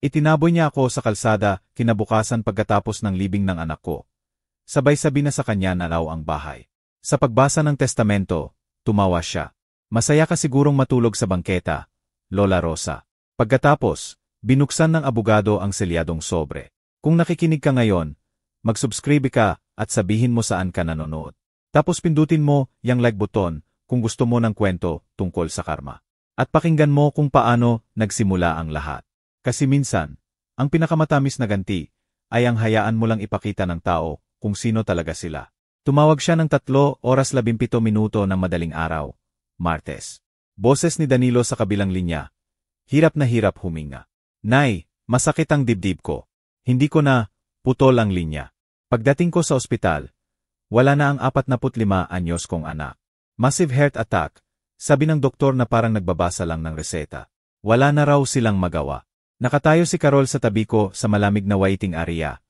Itinaboy niya ako sa kalsada kinabukasan pagkatapos ng libing ng anak ko. Sabay-sabi na sa kanya na raw ang bahay. Sa pagbasa ng testamento, tumawa siya. Masaya ka sigurong matulog sa bangketa, Lola Rosa. Pagkatapos, binuksan ng abogado ang selyadong sobre. Kung nakikinig ka ngayon, mag-subscribe ka at sabihin mo saan ka nanonood. Tapos pindutin mo yung like button kung gusto mo ng kwento tungkol sa karma. At pakinggan mo kung paano nagsimula ang lahat. Kasi minsan, ang pinakamatamis na ganti ay ang hayaan mo lang ipakita ng tao kung sino talaga sila. Tumawag siya ng 3:17 ng madaling araw, Martes. Boses ni Danilo sa kabilang linya. Hirap na hirap huminga. Nay, masakit ang dibdib ko. Hindi ko na, putol ang linya. Pagdating ko sa ospital, wala na ang 45 anyos kong anak. Massive heart attack, sabi ng doktor na parang nagbabasa lang ng reseta. Wala na raw silang magawa. Nakatayo si Carol sa tabi ko sa malamig na waiting area.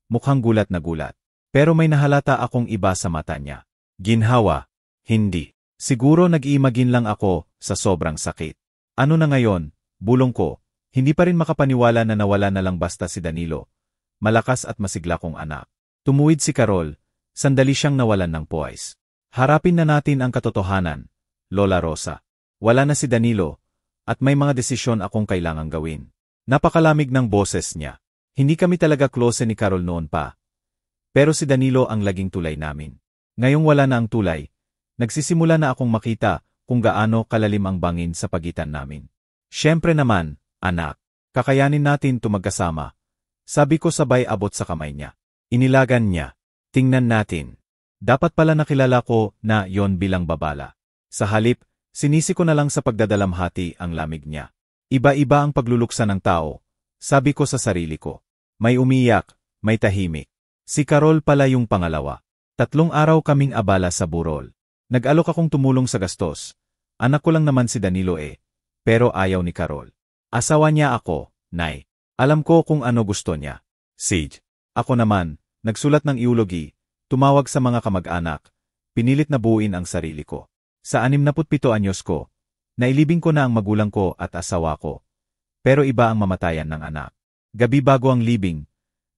Mukhang gulat na gulat. Pero may nahalata akong iba sa mata niya. Ginhawa. Hindi. Siguro nag-iimagine lang ako sa sobrang sakit. Ano na ngayon? Bulong ko. Hindi pa rin makapaniwala na nawala na lang basta si Danilo. Malakas at masigla kong anak. Tumuwid si Carol. Sandali siyang nawalan ng poise. Harapin na natin ang katotohanan, Lola Rosa. Wala na si Danilo. At may mga desisyon akong kailangang gawin. Napakalamig ng boses niya. Hindi kami talaga close ni Carol noon pa. Pero si Danilo ang laging tulay namin. Ngayong wala na ang tulay, nagsisimula na akong makita kung gaano kalalim ang bangin sa pagitan namin. Siyempre naman, anak, kakayanin natin magkasama. Sabi ko sabay abot sa kamay niya. Inilagan niya. Tingnan natin. Dapat pala nakilala ko na yon bilang babala. Sa halip, sinisi ko na lang sa pagdadalamhati ang lamig niya. Iba-iba ang pagluluksa ng tao, sabi ko sa sarili ko. May umiyak, may tahimik. Si Carol pala yung pangalawa. 3 araw kaming abala sa burol. Nag-alok akong tumulong sa gastos. Anak ko lang naman si Danilo pero ayaw ni Carol. Asawa niya ako, Nay. Alam ko kung ano gusto niya. Sage. Ako naman, nagsulat ng eulogy, tumawag sa mga kamag-anak, pinilit na buuin ang sarili ko. Sa 67 anyos ko, nailibing ko na ang magulang ko at asawa ko. Pero iba ang mamatayan ng anak. Gabi bago ang libing,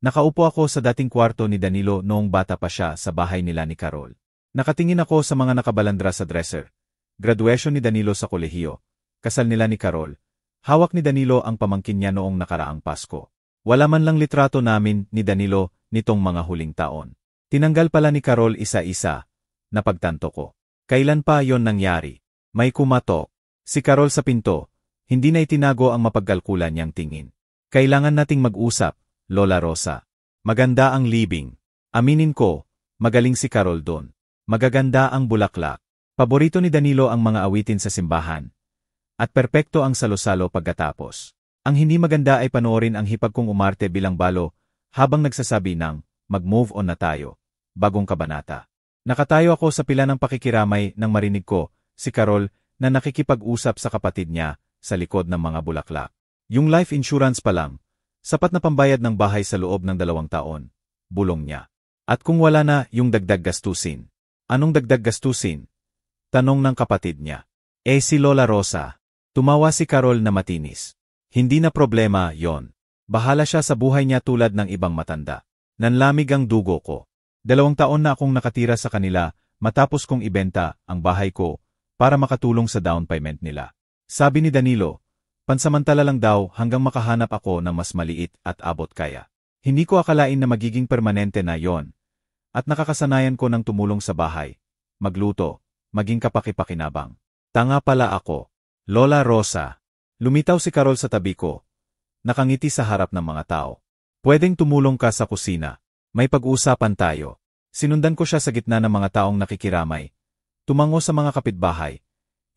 nakaupo ako sa dating kwarto ni Danilo noong bata pa siya sa bahay nila ni Carol. Nakatingin ako sa mga nakabalandra sa dresser. Graduation ni Danilo sa kolehiyo. Kasal nila ni Carol. Hawak ni Danilo ang pamangkin niya noong nakaraang Pasko. Wala man lang litrato namin ni Danilo nitong mga huling taon. Tinanggal pala ni Carol isa-isa. Napagtanto ko. Kailan pa yon nangyari? May kumatok. Si Carol sa pinto, hindi na itinago ang mapagkalkulan niyang tingin. Kailangan nating mag-usap, Lola Rosa. Maganda ang libing. Aminin ko, magaling si Carol doon. Magaganda ang bulaklak. Paborito ni Danilo ang mga awitin sa simbahan. At perpekto ang salo-salo pagkatapos. Ang hindi maganda ay panoorin ang hipag kong umarte bilang balo habang nagsasabi ng, mag-move on na tayo. Bagong kabanata. Nakatayo ako sa pila ng pakikiramay nang marinig ko, si Carol, na nakikipag-usap sa kapatid niya sa likod ng mga bulaklak. Yung life insurance pa lang, sapat na pambayad ng bahay sa loob ng 2 taon, bulong niya. At kung wala na yung dagdag gastusin. Anong dagdag gastusin? Tanong ng kapatid niya. Si Lola Rosa. Tumawa si Carol na matinis. Hindi na problema yon. Bahala siya sa buhay niya tulad ng ibang matanda. Nanlamig ang dugo ko. 2 taon na akong nakatira sa kanila matapos kong ibenta ang bahay ko para makatulong sa down payment nila. Sabi ni Danilo, pansamantala lang daw hanggang makahanap ako ng mas maliit at abot kaya. Hindi ko akalain na magiging permanente na yon. At nakakasanayan ko ng tumulong sa bahay, magluto, maging kapaki-pakinabang. Tanga pala ako. Lola Rosa. Lumitaw si Carol sa tabi ko. Nakangiti sa harap ng mga tao. Pwedeng tumulong ka sa kusina. May pag-uusapan tayo. Sinundan ko siya sa gitna ng mga taong nakikiramay. Tumango sa mga kapitbahay.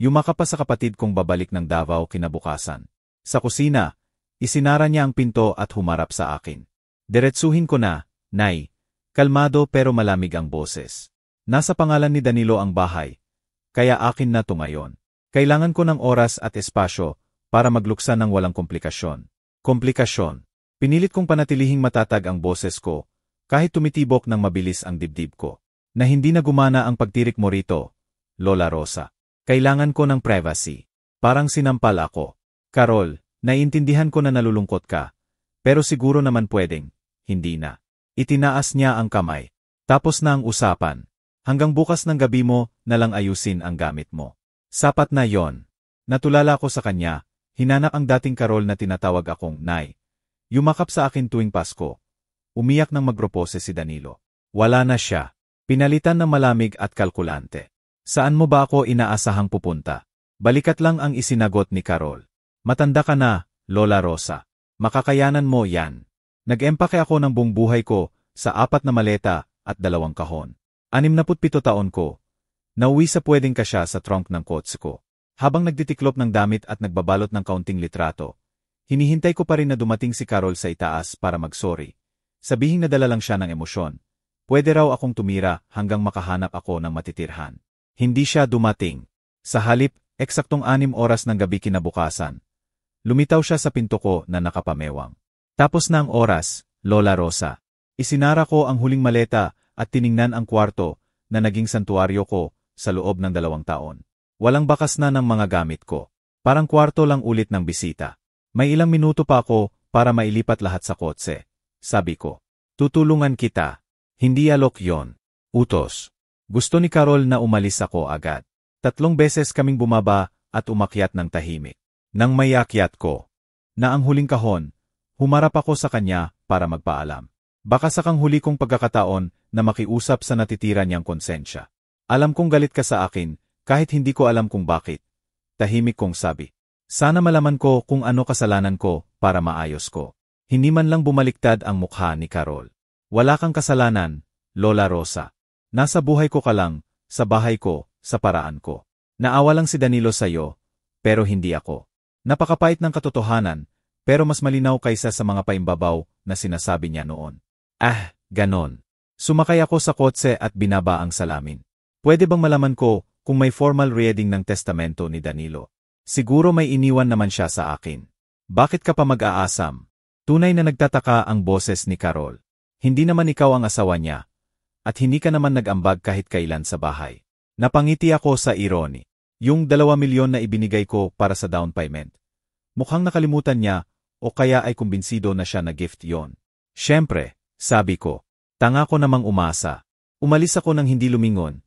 Yumakap pa sa kapatid kong babalik ng Davao kinabukasan. Sa kusina, isinara niya ang pinto at humarap sa akin. Diretsuhin ko na, Nay. Kalmado pero malamig ang boses. Nasa pangalan ni Danilo ang bahay. Kaya akin na to ngayon. Kailangan ko ng oras at espasyo para magluksa ng walang komplikasyon. Komplikasyon. Pinilit kong panatilihing matatag ang boses ko, kahit tumitibok ng mabilis ang dibdib ko. Na hindi na gumana ang pagtirik mo rito, Lola Rosa. Kailangan ko ng privacy. Parang sinampal ako. Carol, naiintindihan ko na nalulungkot ka. Pero siguro naman pwedeng, hindi na. Itinaas niya ang kamay. Tapos na ang usapan. Hanggang bukas ng gabi mo na lang ayusin ang gamit mo. Sapat na yon. Natulala ko sa kanya, hinanak ang dating Carol na tinatawag akong Nay. Yumakap sa akin tuwing Pasko. Umiyak nang magpropose si Danilo. Wala na siya. Pinalitan ng malamig at kalkulante. Saan mo ba ako inaasahang pupunta? Balikat lang ang isinagot ni Carol. Matanda ka na, Lola Rosa. Makakayanan mo yan. Nag-empake ako ng buong buhay ko sa 4 na maleta at 2 kahon. 67 taon ko. Nauwi sa pwedeng kasya sa trunk ng kotse ko. Habang nagtitiklop ng damit at nagbabalot ng kaunting litrato, hinihintay ko pa rin na dumating si Carol sa itaas para mag-sorry. Sabihing nadala lang siya ng emosyon. Pwede raw akong tumira hanggang makahanap ako ng matitirhan. Hindi siya dumating. Sa halip, eksaktong 6 oras ng gabi kinabukasan. Lumitaw siya sa pinto ko na nakapamewang. Tapos na ang oras, Lola Rosa. Isinara ko ang huling maleta at tiningnan ang kwarto na naging santuaryo ko sa loob ng 2 taon. Walang bakas na ng mga gamit ko. Parang kwarto lang ulit ng bisita. May ilang minuto pa ako para mailipat lahat sa kotse. Sabi ko, tutulungan kita. Hindi alok yon. Utos. Gusto ni Carol na umalis ako agad. 3 beses kaming bumaba at umakyat ng tahimik. Nang mayakyat ko, na ang huling kahon, humarap ako sa kanya para magpaalam. Baka sakang huli kong pagkakataon na makiusap sa natitira niyang konsensya. Alam kong galit ka sa akin, kahit hindi ko alam kung bakit. Tahimik kong sabi. Sana malaman ko kung ano kasalanan ko para maayos ko. Hindi man lang bumaliktad ang mukha ni Carol. Wala kang kasalanan, Lola Rosa. Nasa buhay ko ka lang, sa bahay ko, sa paraan ko. Naawa lang si Danilo sa'yo, pero hindi ako. Napakapait ng katotohanan, pero mas malinaw kaysa sa mga paimbabaw na sinasabi niya noon. Ganon. Sumakay ako sa kotse at binaba ang salamin. Pwede bang malaman ko kung may formal reading ng testamento ni Danilo? Siguro may iniwan naman siya sa akin. Bakit ka pa mag-aasam? Tunay na nagtataka ang boses ni Carol. Hindi naman ikaw ang asawa niya. At hindi ka naman nag-ambag kahit kailan sa bahay. Napangiti ako sa irony. Yung 2 milyon na ibinigay ko para sa down payment. Mukhang nakalimutan niya o kaya ay kumbinsido na siya na gift yon. Siyempre, sabi ko. Tanga ko namang umasa. Umalis ako nang hindi lumingon.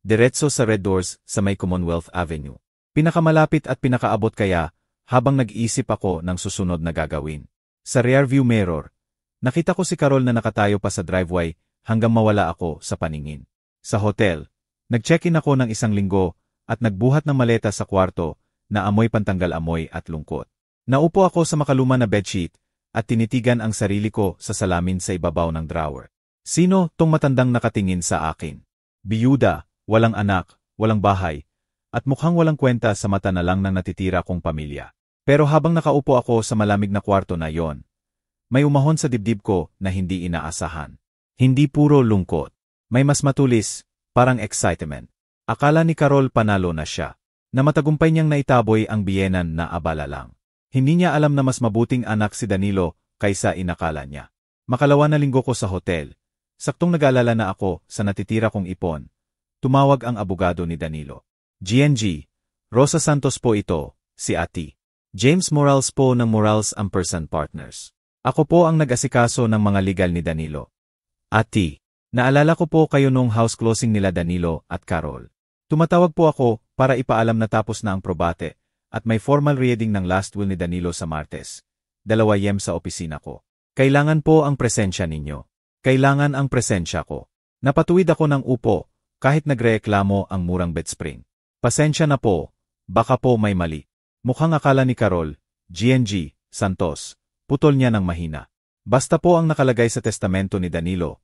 Diretso sa Red Doors sa may Commonwealth Avenue. Pinakamalapit at pinakaabot kaya habang nag-iisip ako ng susunod na gagawin. Sa rearview mirror, nakita ko si Carol na nakatayo pa sa driveway hanggang mawala ako sa paningin. Sa hotel, nag-check-in ako ng 1 linggo at nagbuhat ng maleta sa kwarto na amoy pantanggal amoy at lungkot. Naupo ako sa makaluma na bedsheet at tinitigan ang sarili ko sa salamin sa ibabaw ng drawer. Sino tong matandang nakatingin sa akin? Biyuda, walang anak, walang bahay, at mukhang walang kwenta sa mata na lang ng natitira kong pamilya. Pero habang nakaupo ako sa malamig na kwarto na yon, may umahon sa dibdib ko na hindi inaasahan. Hindi puro lungkot. May mas matulis, parang excitement. Akala ni Carol panalo na siya, na matagumpay niyang naitaboy ang biyenan na abala lang. Hindi niya alam na mas mabuting anak si Danilo kaysa inakala niya. Makalawa na linggo ko sa hotel. Saktong nag-aalala na ako sa natitira kong ipon. Tumawag ang abogado ni Danilo. GNG, Rosa Santos po ito, si Ati. James Morales po ng Morales & Person Partners. Ako po ang nag-asikaso ng mga legal ni Danilo. Ati, naalala ko po kayo nung house closing nila Danilo at Carol. Tumatawag po ako para ipaalam na tapos na ang probate at may formal reading ng last will ni Danilo sa Martes. 2 AM sa opisina ko. Kailangan po ang presensya ninyo. Kailangan ang presensya ko. Napatuwid ako ng upo kahit nagreklamo ang murang bedspring. Pasensya na po, baka po may mali. Mukhang akala ni Carol, GNG, Santos, putol niya ng mahina. Basta po ang nakalagay sa testamento ni Danilo.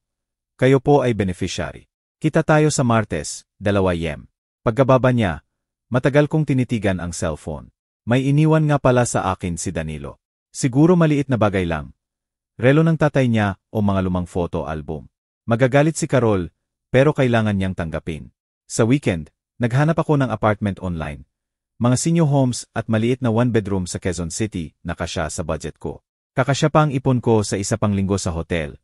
Kayo po ay beneficiary. Kita tayo sa Martes, 2 AM. Pagkababa niya, matagal kong tinitigan ang cellphone. May iniwan nga pala sa akin si Danilo. Siguro maliit na bagay lang. Relo ng tatay niya o mga lumang photo album. Magagalit si Carol, pero kailangan niyang tanggapin. Sa weekend, naghanap ako ng apartment online. Mga senior homes at maliit na 1-bedroom sa Quezon City na kasya sa budget ko. Kakasya pa ang ipon ko sa 1 pang linggo sa hotel.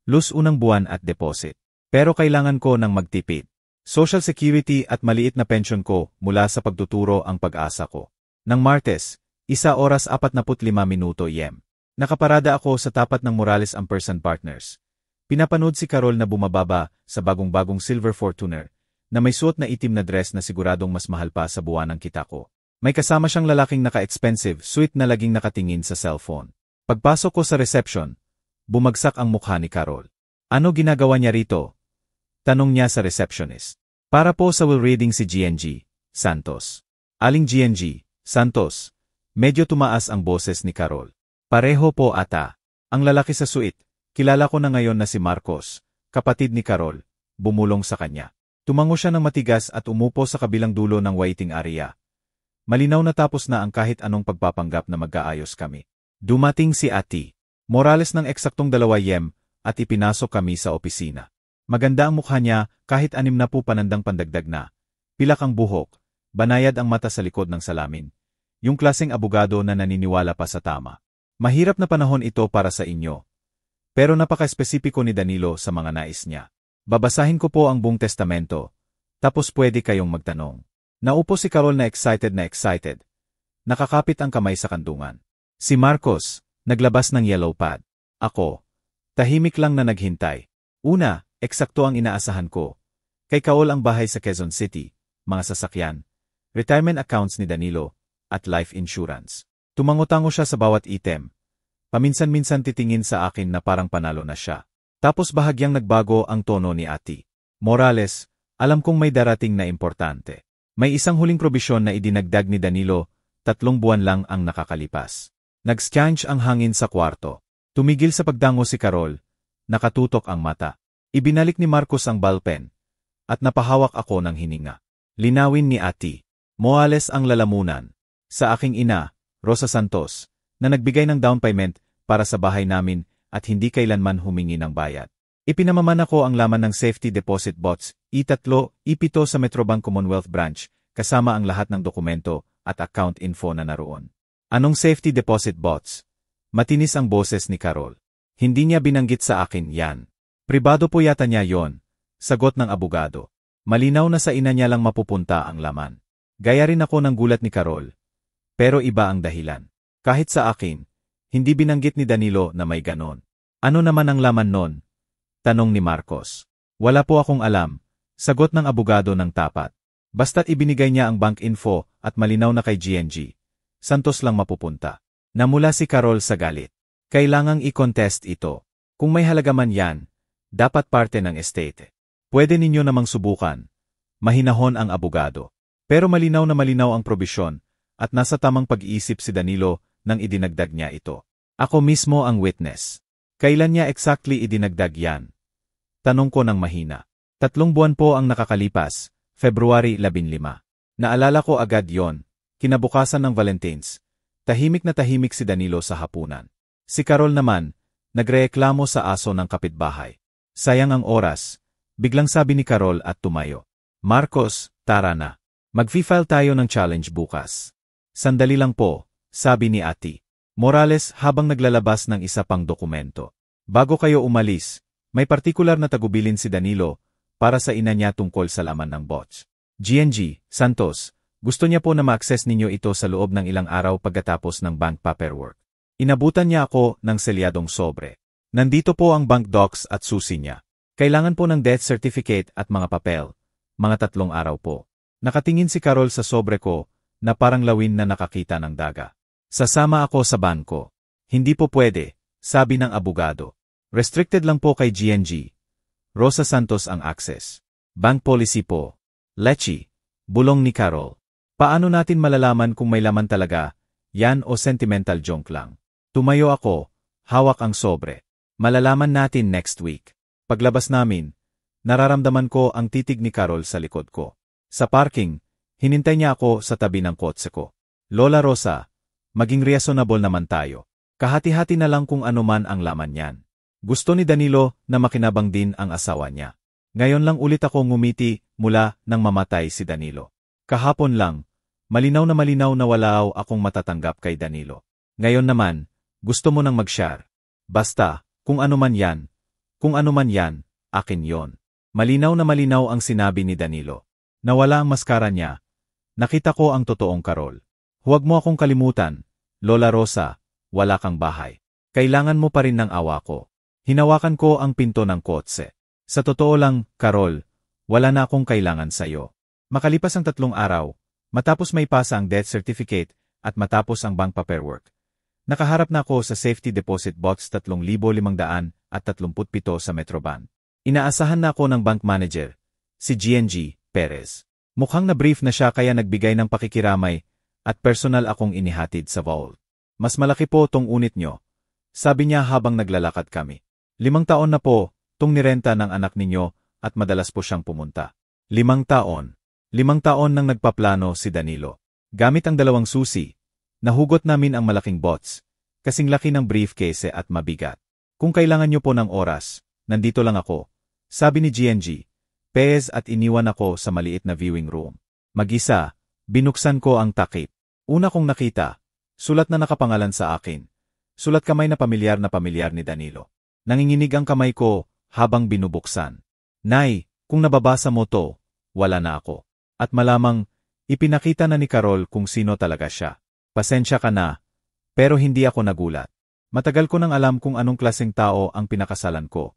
Lus unang buwan at deposit. Pero kailangan ko ng magtipid. Social Security at maliit na pension ko mula sa pagtuturo ang pag-asa ko. Nang Martes, 1 oras 45 minuto AM. Nakaparada ako sa tapat ng Morales & Partners. Pinapanood si Carol na bumababa sa bagong-bagong silver Fortuner na may suot na itim na dress na siguradong mas mahal pa sa buwan ng kita ko. May kasama siyang lalaking naka-expensive suit na laging nakatingin sa cellphone. Pagpasok ko sa reception, bumagsak ang mukha ni Carol. Ano ginagawa niya rito? Tanong niya sa receptionist. Para po sa will reading si GNG Santos. Aling GNG Santos. Medyo tumaas ang boses ni Carol. Pareho po ata. Ang lalaki sa suit. Kilala ko na ngayon na si Marcos, kapatid ni Carol, bumulong sa kanya. Tumango siya ng matigas at umupo sa kabilang dulo ng waiting area. Malinaw na tapos na ang kahit anong pagpapanggap na mag-aayos kami. Dumating si Ati Morales ng eksaktong 2 PM at ipinasok kami sa opisina. Maganda ang mukha niya kahit 60 panandang pandagdag na. Pilak ang buhok, banayad ang mata sa likod ng salamin. Yung klaseng abogado na naniniwala pa sa tama. Mahirap na panahon ito para sa inyo. Pero napaka-espesipiko ni Danilo sa mga nais niya. Babasahin ko po ang buong testamento, tapos pwede kayong magtanong. Naupo si Carol na excited na excited. Nakakapit ang kamay sa kandungan. Si Marcos, naglabas ng yellow pad. Ako, tahimik lang na naghintay. Una, eksakto ang inaasahan ko. Kay Kaol ang bahay sa Quezon City, mga sasakyan, retirement accounts ni Danilo, at life insurance. Tumango-tango siya sa bawat item. Paminsan-minsan titingin sa akin na parang panalo na siya. Tapos bahagyang nagbago ang tono ni Ati Morales, alam kong may darating na importante. May isang huling probisyon na idinagdag ni Danilo, 3 buwan lang ang nakakalipas. Nag-scrunch ang hangin sa kwarto. Tumigil sa pagdango si Carol, nakatutok ang mata. Ibinalik ni Marcos ang ballpen, at napahawak ako ng hininga. Linawin ni Ati Morales ang lalamunan. Sa aking ina, Rosa Santos, na nagbigay ng down payment para sa bahay namin at hindi kailanman humingi ng bayad. Ipinamamana ko ang laman ng safety deposit box, E3, E7 sa Metrobank Commonwealth Branch, kasama ang lahat ng dokumento at account info na naroon. Anong safety deposit box? Matinis ang boses ni Carol. Hindi niya binanggit sa akin yan. Pribado po yata niya yon, sagot ng abogado. Malinaw na sa ina niya lang mapupunta ang laman. Gaya rin ako ng gulat ni Carol. Pero iba ang dahilan. Kahit sa akin, hindi binanggit ni Danilo na may ganon. Ano naman ang laman nun? Tanong ni Marcos. Wala po akong alam, sagot ng abogado ng tapat. Basta't ibinigay niya ang bank info at malinaw na kay GNG Santos lang mapupunta. Namula si Carol sa galit. Kailangang i-contest ito. Kung may halaga man yan, dapat parte ng estate. Pwede ninyo namang subukan. Mahinahon ang abogado. Pero malinaw na malinaw ang probisyon at nasa tamang pag-iisip si Danilo nang idinagdag niya ito. Ako mismo ang witness. Kailan niya exactly idinagdag yan? Tanong ko ng mahina. 3 buwan po ang nakakalipas, February 15. Naalala ko agad yon, kinabukasan ng Valentines. Tahimik na tahimik si Danilo sa hapunan. Si Carol naman, nagreklamo sa aso ng kapitbahay. Sayang ang oras, biglang sabi ni Carol at tumayo. Marcos, tara na. Mag-file tayo ng challenge bukas. Sandali lang po, sabi ni Ati Morales habang naglalabas ng isa pang dokumento. Bago kayo umalis, may partikular na tagubilin si Danilo para sa ina niya tungkol sa laman ng box. GNG Santos, gusto niya po na ma-access ninyo ito sa loob ng ilang araw pagkatapos ng bank paperwork. Inabutan niya ako ng selyadong sobre. Nandito po ang bank docs at susi niya. Kailangan po ng death certificate at mga papel. Mga 3 araw po. Nakatingin si Carol sa sobre ko na parang lawin na nakakita ng daga. Sasama ako sa banko. Hindi po pwede, sabi ng abogado. Restricted lang po kay GNG Rosa Santos ang access. Bank policy po. Lechi, bulong ni Carol. Paano natin malalaman kung may laman talaga, yan o sentimental junk lang? Tumayo ako, hawak ang sobre. Malalaman natin next week. Paglabas namin, nararamdaman ko ang titig ni Carol sa likod ko. Sa parking, hinintay niya ako sa tabi ng kotse ko. Lola Rosa, maging reasonable naman tayo. Kahati-hati na lang kung ano man ang laman niyan. Gusto ni Danilo na makinabang din ang asawa niya. Ngayon lang ulit ako ngumiti mula nang mamatay si Danilo. Kahapon lang, malinaw na wala akong matatanggap kay Danilo. Ngayon naman, gusto mo nang mag-share. Basta, kung ano man yan, akin yon. Malinaw na malinaw ang sinabi ni Danilo. Nawala ang maskara niya. Nakita ko ang totoong Carol. Huwag mo akong kalimutan, Lola Rosa, wala kang bahay. Kailangan mo pa rin ng awa ko. Hinawakan ko ang pinto ng kotse. Sa totoo lang, Carol, wala na akong kailangan sa'yo. Makalipas ang 3 araw, matapos may pasa ang death certificate at matapos ang bank paperwork, nakaharap na ako sa safety deposit box 3,537 sa Metroban. Inaasahan na ako ng bank manager, si GNG Perez. Mukhang na-brief na siya kaya nagbigay ng pakikiramay at personal akong inihatid sa vault. Mas malaki po tong unit nyo, sabi niya habang naglalakad kami. 5 taon na po tong nirenta ng anak ninyo at madalas po siyang pumunta. 5 taon. 5 taon nang nagpaplano si Danilo. Gamit ang 2 susi, nahugot namin ang malaking bots, kasing laki ng briefcase at mabigat. Kung kailangan niyo po ng oras, nandito lang ako, sabi ni GNG Perez at iniwan ako sa maliit na viewing room. Mag-isa, binuksan ko ang takip. Una kong nakita, sulat na nakapangalan sa akin. Sulat kamay na pamilyar ni Danilo. Nanginginig ang kamay ko habang binubuksan. Nay, kung nababasa mo to, wala na ako. At malamang, ipinakita na ni Carol kung sino talaga siya. Pasensya ka na, pero hindi ako nagulat. Matagal ko nang alam kung anong klaseng tao ang pinakasalan ko.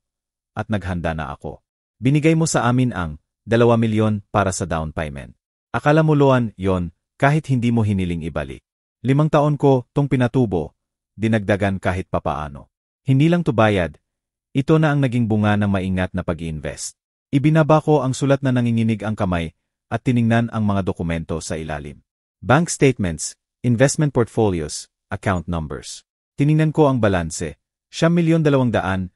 At naghanda na ako. Binigay mo sa amin ang 2 milyon para sa down payment. Akala mo loan yon kahit hindi mo hiniling ibalik. 5 taon ko tong pinatubo, dinagdagan kahit papaano. Hindi lang to bayad, ito na ang naging bunga ng maingat na pag-i-invest. Ibinaba ko ang sulat na nanginginig ang kamay at tiningnan ang mga dokumento sa ilalim. Bank statements, investment portfolios, account numbers. Tiningnan ko ang balanse, 1,250,000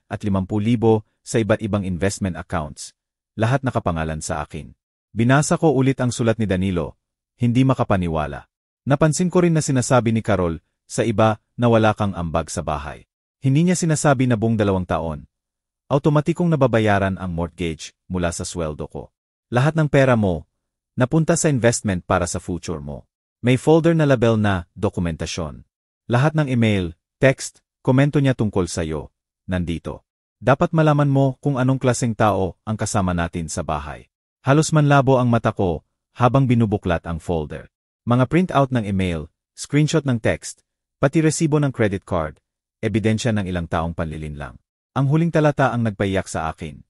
sa iba't ibang investment accounts, lahat nakapangalan sa akin. Binasa ko ulit ang sulat ni Danilo, hindi makapaniwala. Napansin ko rin na sinasabi ni Carol sa iba na wala kang ambag sa bahay. Hindi niya sinasabi na buong 2 taon. Automatikong nababayaran ang mortgage mula sa sweldo ko. Lahat ng pera mo, napunta sa investment para sa future mo. May folder na label na dokumentasyon. Lahat ng email, text, komento niya tungkol sa'yo, nandito. Dapat malaman mo kung anong klaseng tao ang kasama natin sa bahay. Halos manlabo ang mata ko habang binubuklat ang folder. Mga printout ng email, screenshot ng text, pati resibo ng credit card, ebidensya ng ilang taong panlilinlang. Ang huling talata ang nagpaiyak sa akin.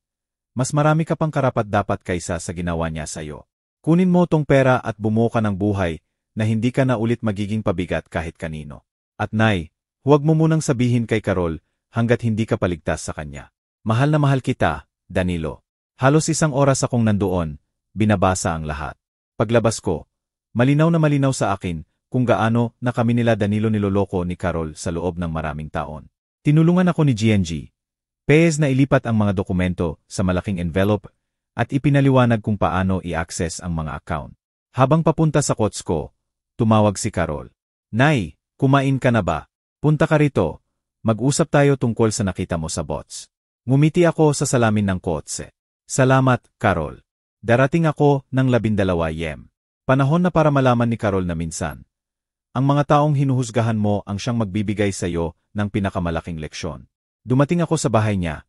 Mas marami ka pang karapat-dapat kaysa sa ginawa niya sa'yo. Kunin mo tong pera at bumuo ka ng buhay na hindi ka na ulit magiging pabigat kahit kanino. At Nay, huwag mo munang sabihin kay Carol hanggat hindi ka paligtas sa kanya. Mahal na mahal kita, Danilo. Halos 1 oras akong nandoon, binabasa ang lahat. Paglabas ko, malinaw na malinaw sa akin kung gaano na kami nila Danilo niloloko ni Carol sa loob ng maraming taon. Tinulungan ako ni GNG Perez na ilipat ang mga dokumento sa malaking envelope at ipinaliwanag kung paano i-access ang mga account. Habang papunta sa kots ko, tumawag si Carol. Nay, kumain ka na ba? Punta ka rito. Mag-usap tayo tungkol sa nakita mo sa bots. Ngumiti ako sa salamin ng kotse. Salamat, Carol. Darating ako ng 12 yen. Panahon na para malaman ni Carol na minsan. Ang mga taong hinuhusgahan mo ang siyang magbibigay sa iyo ng pinakamalaking leksyon. Dumating ako sa bahay niya.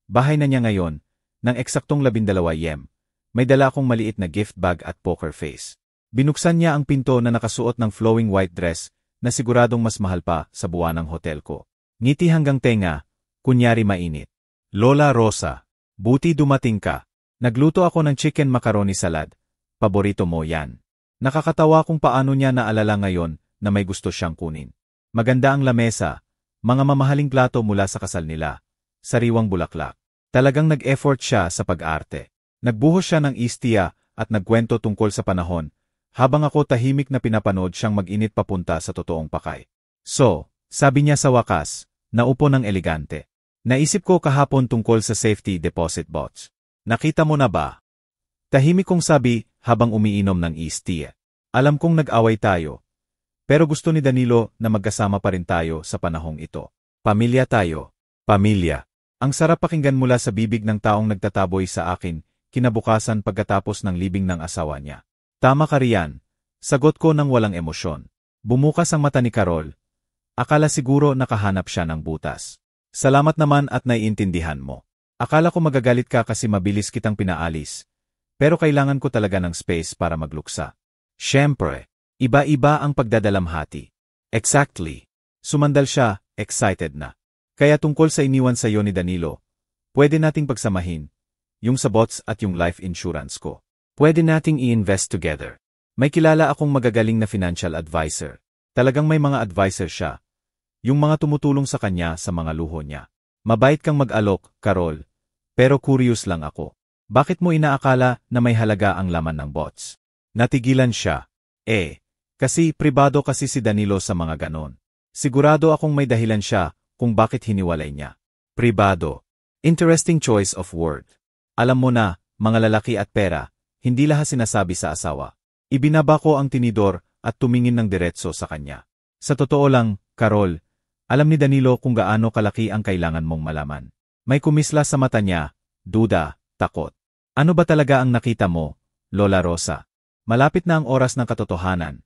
Bahay na niya ngayon, ng eksaktong 12 yen. May dala akong maliit na gift bag at poker face. Binuksan niya ang pinto na nakasuot ng flowing white dress na siguradong mas mahal pa sa buwanang hotel ko. Ngiti hanggang tenga, kunyari mainit. Lola Rosa, buti dumating ka. Nagluto ako ng chicken macaroni salad. Paborito mo yan. Nakakatawa kung paano niya naalala ngayon na may gusto siyang kunin. Maganda ang lamesa, mga mamahaling plato mula sa kasal nila, sariwang bulaklak. Talagang nag-effort siya sa pag-arte. Nagbuhos siya ng istia at nagkwento tungkol sa panahon, habang ako tahimik na pinapanood siyang mag-init papunta sa totoong pakay. So, sabi niya sa wakas, naupo ng elegante. Naisip ko kahapon tungkol sa safety deposit box. Nakita mo na ba? Tahimik kong sabi habang umiinom ng istia. Alam kong nag-away tayo. Pero gusto ni Danilo na magkasama pa rin tayo sa panahong ito. Pamilya tayo. Pamilya. Ang sarap pakinggan mula sa bibig ng taong nagtataboy sa akin, kinabukasan pagkatapos ng libing ng asawa niya. Tama ka riyan. Sagot ko ng walang emosyon. Bumukas ang mata ni Carol. Akala siguro nakahanap siya ng butas. Salamat naman at naiintindihan mo. Akala ko magagalit ka kasi mabilis kitang pinaalis. Pero kailangan ko talaga ng space para magluksa. Siyempre, iba-iba ang pagdadalamhati. Exactly. Sumandal siya, excited na. Kaya tungkol sa iniwan sa'yo ni Danilo, pwede nating pagsamahin, yung sa bots at yung life insurance ko. Pwede nating i-invest together. May kilala akong magagaling na financial advisor. Talagang may mga advisor siya. Yung mga tumutulong sa kanya sa mga luho niya. Mabait kang mag-alok, Carol. Pero curious lang ako. Bakit mo inaakala na may halaga ang laman ng bots? Natigilan siya. Kasi pribado kasi si Danilo sa mga ganon. Sigurado akong may dahilan siya kung bakit hiniwalay niya. Pribado. Interesting choice of word. Alam mo na, mga lalaki at pera, hindi lahat sinasabi sa asawa. Ibinaba ko ang tinidor at tumingin ng diretso sa kanya. Sa totoo lang, Carol, alam ni Danilo kung gaano kalaki ang kailangan mong malaman. May kumisla sa mata niya, duda, takot. Ano ba talaga ang nakita mo, Lola Rosa? Malapit na ang oras ng katotohanan.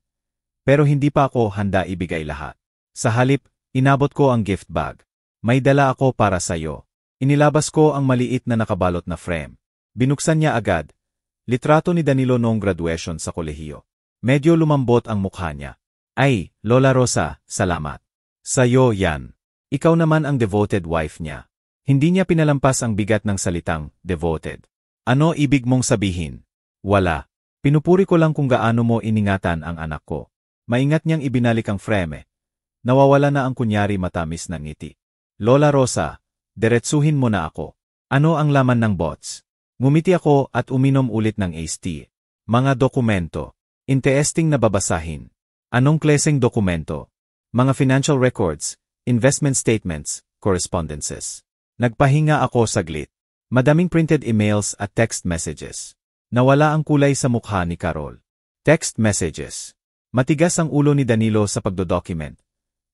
Pero hindi pa ako handa ibigay lahat. Sa halip, inabot ko ang gift bag. May dala ako para sa'yo. Inilabas ko ang maliit na nakabalot na frame. Binuksan niya agad. Litrato ni Danilo noong graduation sa kolehiyo. Medyo lumambot ang mukha niya. Ay, Lola Rosa, salamat. Sa'yo yan. Ikaw naman ang devoted wife niya. Hindi niya pinalampas ang bigat ng salitang devoted. Ano ibig mong sabihin? Wala. Pinupuri ko lang kung gaano mo iningatan ang anak ko. Maingat niyang ibinalik ang frame. Nawawala na ang kunyari matamis na ngiti. Lola Rosa, diretsuhin mo na ako. Ano ang laman ng bots? Ngumiti ako at uminom ulit ng iced tea. Mga dokumento. Interesting na babasahin. Anong klaseng dokumento? Mga financial records, investment statements, correspondences. Nagpahinga ako saglit. Madaming printed emails at text messages. Nawala ang kulay sa mukha ni Carol. Text messages. Matigas ang ulo ni Danilo sa pagdodocument.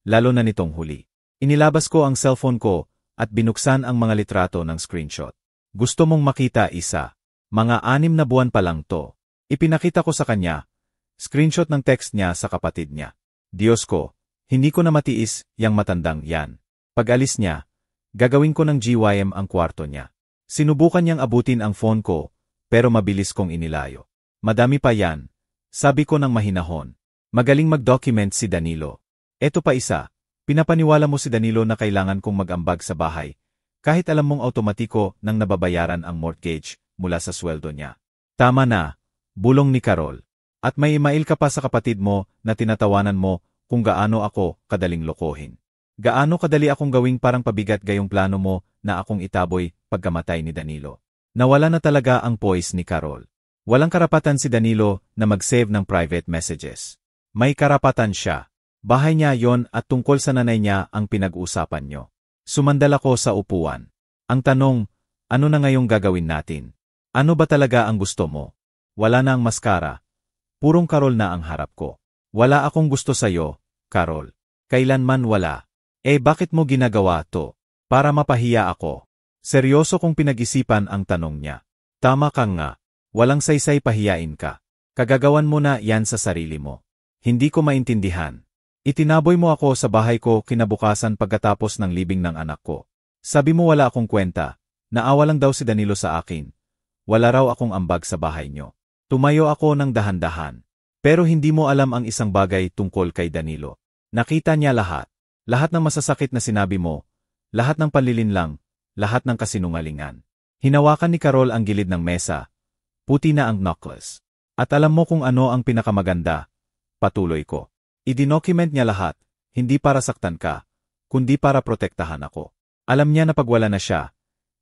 Lalo na nitong huli. Inilabas ko ang cellphone ko at binuksan ang mga litrato ng screenshot. Gusto mong makita isa. Mga 6 na buwan pa lang to. Ipinakita ko sa kanya. Screenshot ng text niya sa kapatid niya. Diyos ko, hindi ko na matiis yang matandang yan. Pag alis niya, gagawin ko ng GYM ang kwarto niya. Sinubukan niyang abutin ang phone ko, pero mabilis kong inilayo. Madami pa yan. Sabi ko ng mahinahon. Magaling mag-document si Danilo. Eto pa isa. Pinapaniwala mo si Danilo na kailangan kong mag-ambag sa bahay. Kahit alam mong automatiko nang nababayaran ang mortgage mula sa sweldo niya. Tama na, bulong ni Carol. At may email ka pa sa kapatid mo na tinatawanan mo kung gaano ako kadaling lokohin. Gaano kadali akong gawing parang pabigat gayong plano mo na akong itaboy pagkamatay ni Danilo. Nawala na talaga ang poise ni Carol. Walang karapatan si Danilo na mag-save ng private messages. May karapatan siya. Bahay niya yon at tungkol sa nanay niya ang pinag-uusapan nyo. Sumandal ako sa upuan. Ang tanong, ano na ngayong gagawin natin? Ano ba talaga ang gusto mo? Wala na ang maskara. Purong Carol na ang harap ko. Wala akong gusto sa'yo, Carol. Kailanman wala. Bakit mo ginagawa to? Para mapahiya ako. Seryoso kong pinag-isipan ang tanong niya. Tama ka nga. Walang saysay pahiyain ka. Kagagawan mo na yan sa sarili mo. Hindi ko maintindihan. Itinaboy mo ako sa bahay ko kinabukasan pagkatapos ng libing ng anak ko. Sabi mo wala akong kwenta. Naawa lang daw si Danilo sa akin. Wala raw akong ambag sa bahay nyo. Tumayo ako ng dahan-dahan. Pero hindi mo alam ang isang bagay tungkol kay Danilo. Nakita niya lahat. Lahat ng masasakit na sinabi mo. Lahat ng panlilinlang. Lahat ng kasinungalingan. Hinawakan ni Carol ang gilid ng mesa. Puti na ang knuckles. At alam mo kung ano ang pinakamaganda. Patuloy ko. Idinocument niya lahat, hindi para saktan ka, kundi para protektahan ako. Alam niya na pag wala na siya,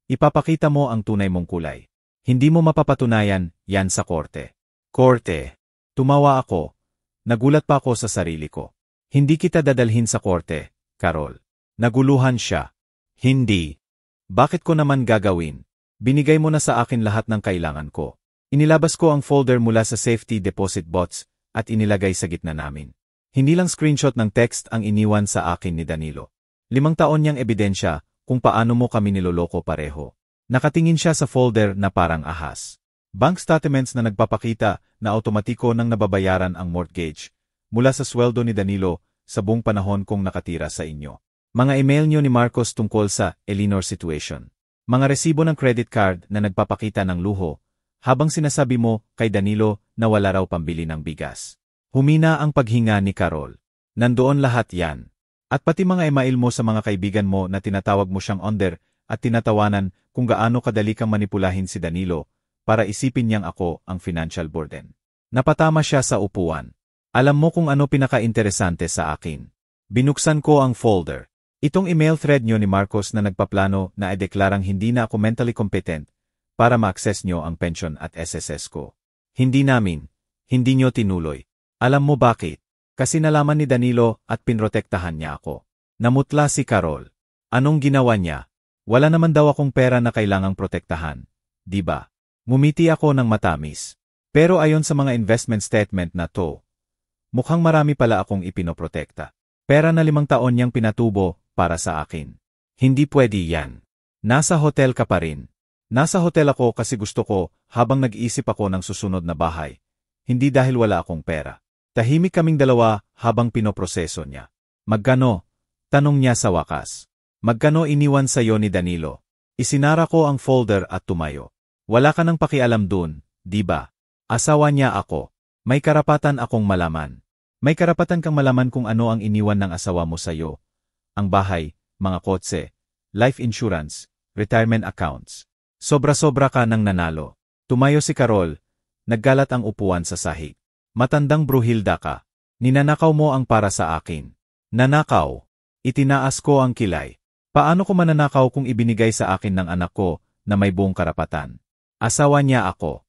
ipapakita mo ang tunay mong kulay. Hindi mo mapapatunayan yan sa korte. Korte. Tumawa ako. Nagulat pa ako sa sarili ko. Hindi kita dadalhin sa korte, Carol. Naguluhan siya. Hindi. Bakit ko naman gagawin? Binigay mo na sa akin lahat ng kailangan ko. Inilabas ko ang folder mula sa safety deposit box at inilagay sa gitna namin. Hindi lang screenshot ng text ang iniwan sa akin ni Danilo. 5 taon niyang ebidensya kung paano mo kami niloloko pareho. Nakatingin siya sa folder na parang ahas. Bank statements na nagpapakita na automatiko nang nababayaran ang mortgage mula sa sweldo ni Danilo sa buong panahon kong nakatira sa inyo. Mga email niyo ni Marcos tungkol sa Elinor situation. Mga resibo ng credit card na nagpapakita ng luho habang sinasabi mo kay Danilo na wala raw pambili ng bigas. Humina ang paghinga ni Carol. Nandoon lahat yan. At pati mga email mo sa mga kaibigan mo na tinatawag mo siyang onder at tinatawanan kung gaano kadali kang manipulahin si Danilo para isipin niyang ako ang financial burden. Napatama siya sa upuan. Alam mo kung ano pinaka-interesante sa akin. Binuksan ko ang folder. Itong email thread niyo ni Marcos na nagpaplano na ideklarang hindi na ako mentally competent para ma-access niyo ang pension at SSS ko. Hindi niyo tinuloy. Alam mo bakit? Kasi nalaman ni Danilo at pinrotektahan niya ako. Namutla si Carol. Anong ginawa niya? Wala naman daw akong pera na kailangang protektahan. Di ba? Ngumiti ako ng matamis. Pero ayon sa mga investment statement na to, mukhang marami pala akong ipinoprotekta. Pera na 5 taon niyang pinatubo para sa akin. Hindi pwede yan. Nasa hotel ka pa rin. Nasa hotel ako kasi gusto ko habang nag-iisip ako ng susunod na bahay. Hindi dahil wala akong pera. Tahimik kaming dalawa habang pinoproseso niya. Magkano? Tanong niya sa wakas. Magkano iniwan sa'yo ni Danilo? Isinara ko ang folder at tumayo. Wala ka nang pakialam dun, di ba? Asawa niya ako. May karapatan akong malaman. May karapatan kang malaman kung ano ang iniwan ng asawa mo sa'yo. Ang bahay, mga kotse, life insurance, retirement accounts. Sobra-sobra ka nang nanalo. Tumayo si Carol. Naggalat ang upuan sa sahig. Matandang bruhilda ka. Ninanakaw mo ang para sa akin. Nanakaw. Itinaas ko ang kilay. Paano ko mananakaw kung ibinigay sa akin ng anak ko na may buong karapatan? Asawa niya ako.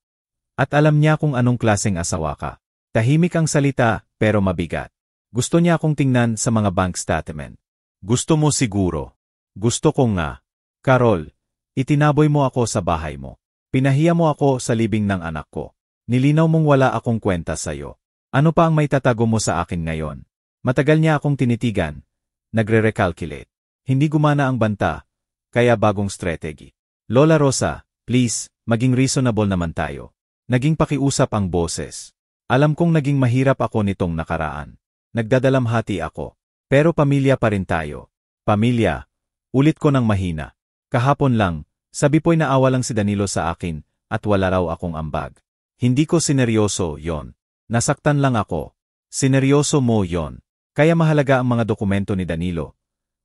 At alam niya kung anong klaseng asawa ka. Tahimik ang salita, pero mabigat. Gusto niya akong tingnan sa mga bank statement. Gusto mo siguro. Gusto ko nga. Carol, itinaboy mo ako sa bahay mo. Pinahiya mo ako sa libing ng anak ko. Nilinaw mong wala akong kwenta sa'yo. Ano pa ang may tatago mo sa akin ngayon? Matagal niya akong tinitigan. Nagre-recalculate. Hindi gumana ang banta, kaya bagong strategy. Lola Rosa, please, maging reasonable naman tayo. Naging pakiusap ang boses. Alam kong naging mahirap ako nitong nakaraan. Nagdadalamhati ako. Pero pamilya pa rin tayo. Pamilya. Ulit ko ng mahina. Kahapon lang, sabi po'y naawa lang si Danilo sa akin at wala raw akong ambag. Hindi ko sineryoso yon. Nasaktan lang ako. Sineryoso mo yon. Kaya mahalaga ang mga dokumento ni Danilo.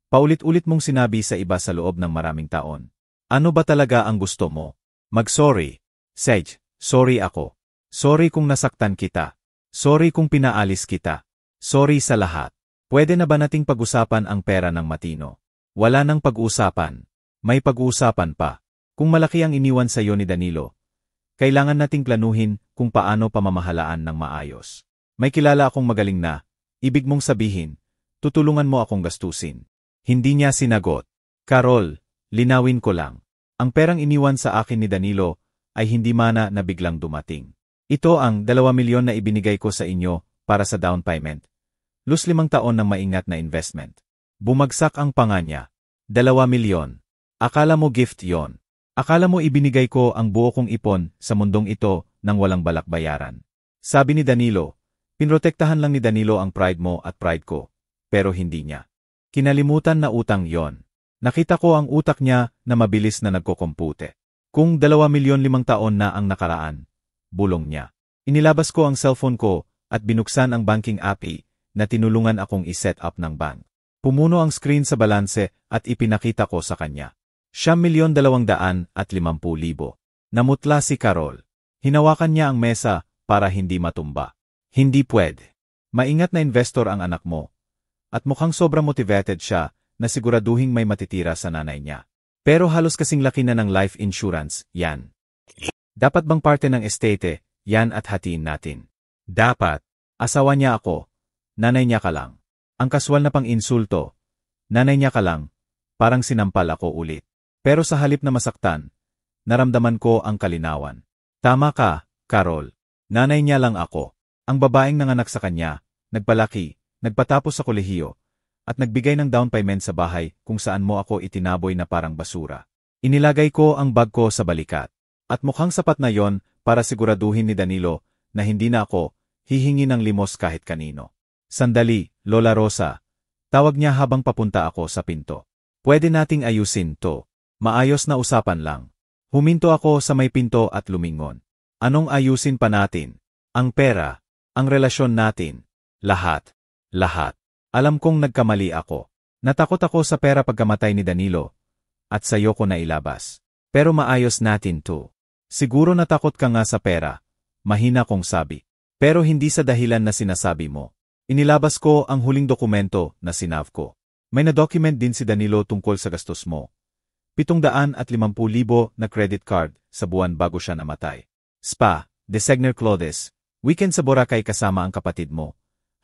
Paulit-ulit mong sinabi sa iba sa loob ng maraming taon. Ano ba talaga ang gusto mo? Mag-sorry. Sage, sorry ako. Sorry kung nasaktan kita. Sorry kung pinaalis kita. Sorry sa lahat. Pwede na ba nating pag-usapan ang pera ng matino? Wala nang pag-uusapan. May pag-uusapan pa. Kung malaki ang iniwan sa iyo ni Danilo, kailangan nating planuhin kung paano pamamahalaan ng maayos. May kilala akong magaling na. Ibig mong sabihin, tutulungan mo akong gastusin. Hindi niya sinagot. Carol, linawin ko lang. Ang perang iniwan sa akin ni Danilo ay hindi mana na biglang dumating. Ito ang 2 milyon na ibinigay ko sa inyo para sa down payment. Plus 5 taon ng maingat na investment. Bumagsak ang panga niya. 2 milyon. Akala mo gift yon. Akala mo ibinigay ko ang buo kong ipon sa mundong ito nang walang balak bayaran. Sabi ni Danilo, pinrotektahan lang ni Danilo ang pride mo at pride ko, pero hindi niya. Kinalimutan na utang yon. Nakita ko ang utak niya na mabilis na nagkokompute. Kung 2 milyon 5 taon na ang nakaraan, bulong niya. Inilabas ko ang cellphone ko at binuksan ang banking app na tinulungan akong iset up ng bank. Pumuno ang screen sa balanse at ipinakita ko sa kanya. 7,250,000. Namutla si Carol. Hinawakan niya ang mesa para hindi matumba. Hindi pwede. Maingat na investor ang anak mo. At mukhang sobrang motivated siya na siguraduhing may matitira sa nanay niya. Pero halos kasing laki na ng life insurance, yan. Dapat bang parte ng estate, yan at hatiin natin? Dapat. Asawa niya ako. Nanay niya ka lang. Ang kaswal na pang-insulto. Nanay niya ka lang. Parang sinampal ako ulit. Pero sa halip na masaktan, naramdaman ko ang kalinawan. Tama ka, Carol. Nanay niya lang ako. Ang babaeng nanganak sa kanya, nagpalaki, nagpatapos sa kolehiyo, at nagbigay ng down payment sa bahay kung saan mo ako itinaboy na parang basura. Inilagay ko ang bag ko sa balikat. At mukhang sapat na yon para siguraduhin ni Danilo na hindi na ako hihingi ng limos kahit kanino. Sandali, Lola Rosa. Tawag niya habang papunta ako sa pinto. Pwede nating ayusin to. Maayos na usapan lang. Huminto ako sa may pinto at lumingon. Anong ayusin pa natin? Ang pera, ang relasyon natin, lahat, lahat. Alam kong nagkamali ako. Natakot ako sa pera pagkamatay ni Danilo, at sa'yo ko na ilabas. Pero maayos natin to. Siguro natakot ka nga sa pera, mahina kong sabi. Pero hindi sa dahilan na sinasabi mo. Inilabas ko ang huling dokumento na sinav ko. May na-document din si Danilo tungkol sa gastos mo. 750,000 na credit card sa buwan bago siya namatay. Spa, designer clothes, weekend sa Boracay kasama ang kapatid mo.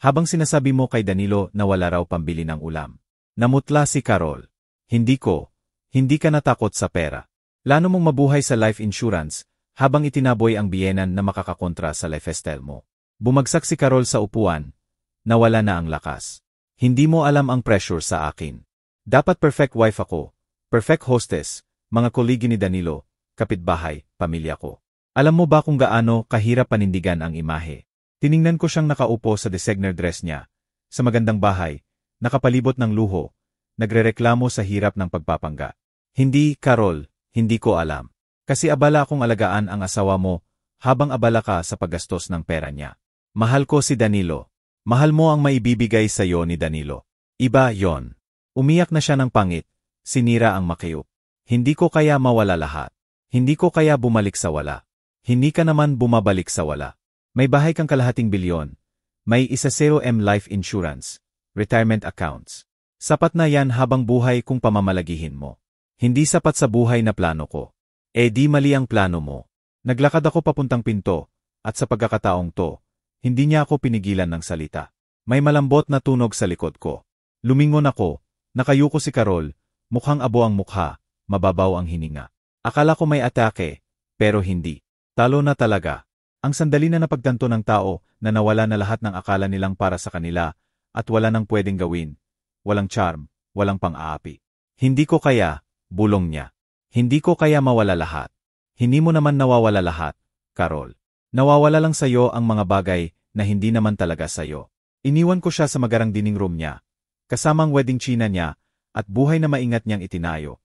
Habang sinasabi mo kay Danilo na wala raw pambili ng ulam. Namutla si Carol. Hindi ka natakot sa pera. Plano mong mabuhay sa life insurance habang itinaboy ang biyenan na makakakontra sa lifestyle mo. Bumagsak si Carol sa upuan. Nawala na ang lakas. Hindi mo alam ang pressure sa akin. Dapat perfect wife ako, perfect hostess, mga kolegi ni Danilo, kapitbahay, pamilya ko. Alam mo ba kung gaano kahirap panindigan ang imahe? Tiningnan ko siyang nakaupo sa designer dress niya, sa magandang bahay, nakapalibot ng luho, nagrereklamo sa hirap ng pagpapangga. Hindi, Carol, hindi ko alam. Kasi abala akong alagaan ang asawa mo, habang abala ka sa paggastos ng pera niya. Mahal ko si Danilo. Mahal mo ang maibibigay sa iyo ni Danilo. Iba yon. Umiyak na siya ng pangit, sinira ang makiup. Hindi ko kaya mawala lahat. Hindi ko kaya bumalik sa wala. Hindi ka naman bumabalik sa wala. May bahay kang kalahating bilyon. May 10M life insurance, retirement accounts. Sapat na yan habang buhay kung pamamalagihin mo. Hindi sapat sa buhay na plano ko. Di mali ang plano mo. Naglakad ako papuntang pinto, at sa pagkakataong to, hindi niya ako pinigilan ng salita. May malambot na tunog sa likod ko. Lumingon ako, nakayuko si Carol, mukhang abo ang mukha, mababaw ang hininga. Akala ko may atake, pero hindi. Talo na talaga. Ang sandali na napagtanto ng tao na nawala na lahat ng akala nilang para sa kanila at wala nang pwedeng gawin. Walang charm, walang pang-aapi. Hindi ko kaya, bulong niya. Hindi ko kaya mawala lahat. Hindi mo naman nawawala lahat, Carol. Nawawala lang sa'yo ang mga bagay na hindi naman talaga sa'yo. Iniwan ko siya sa magarang dining room niya, kasamang wedding china niya, at buhay na maingat niyang itinayo.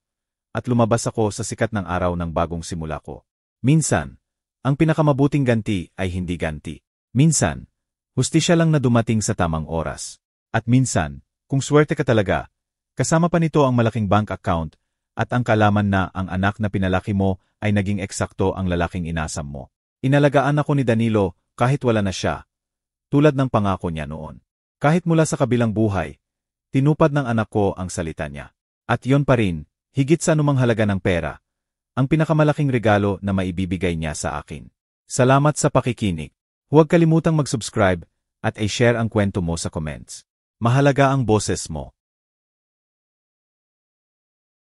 At lumabas ako sa sikat ng araw ng bagong simula ko. Minsan, ang pinakamabuting ganti ay hindi ganti. Minsan, hustisya lang na dumating sa tamang oras. At minsan, kung swerte ka talaga, kasama pa nito ang malaking bank account at ang kalaman na ang anak na pinalaki mo ay naging eksakto ang lalaking inasam mo. Inalagaan ako ni Danilo kahit wala na siya, tulad ng pangako niya noon. Kahit mula sa kabilang buhay, tinupad ng anak ko ang salita niya. At yon pa rin, higit sa anumang halaga ng pera, ang pinakamalaking regalo na maibibigay niya sa akin. Salamat sa pakikinig. Huwag kalimutang mag-subscribe at i-share ang kwento mo sa comments. Mahalaga ang boses mo.